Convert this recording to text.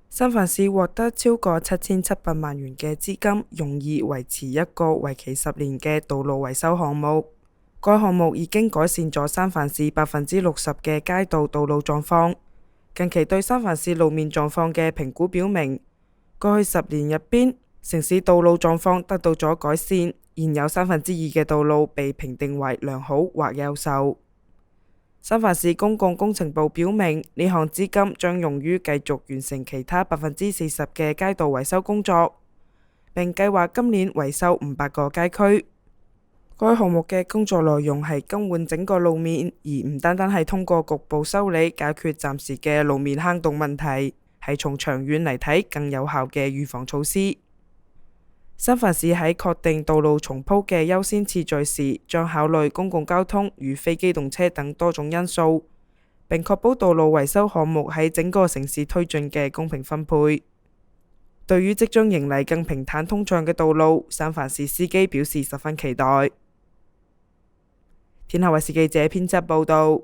三藩市獲得超過7700萬元嘅資金，用以維持一個為期10年嘅道路維修項目。該項目已經改善咗三藩市60%嘅街道道路狀況。近期對三藩市路面狀況嘅評估表明，過去10年入邊，城市道路狀況得到咗改善，現有2/3嘅道路被評定為良好或優秀。三藩市公共工程部表明，呢項資金將用於繼續完成其他40%嘅街道維修工作，並計劃今年維修500個街區。該項目嘅工作內容係更換整個路面，而唔單單係通過局部修理解決暫時嘅路面坑洞問題，係從長遠嚟睇更有效嘅預防措施。三藩市喺確定道路重鋪嘅優先次序時，將考慮公共交通與非機動車等多種因素，並確保道路維修項目喺整個城市推進嘅公平分配。對於即將迎嚟更平坦通暢嘅道路，三藩市司機表示十分期待。天下衛視記者編輯報道。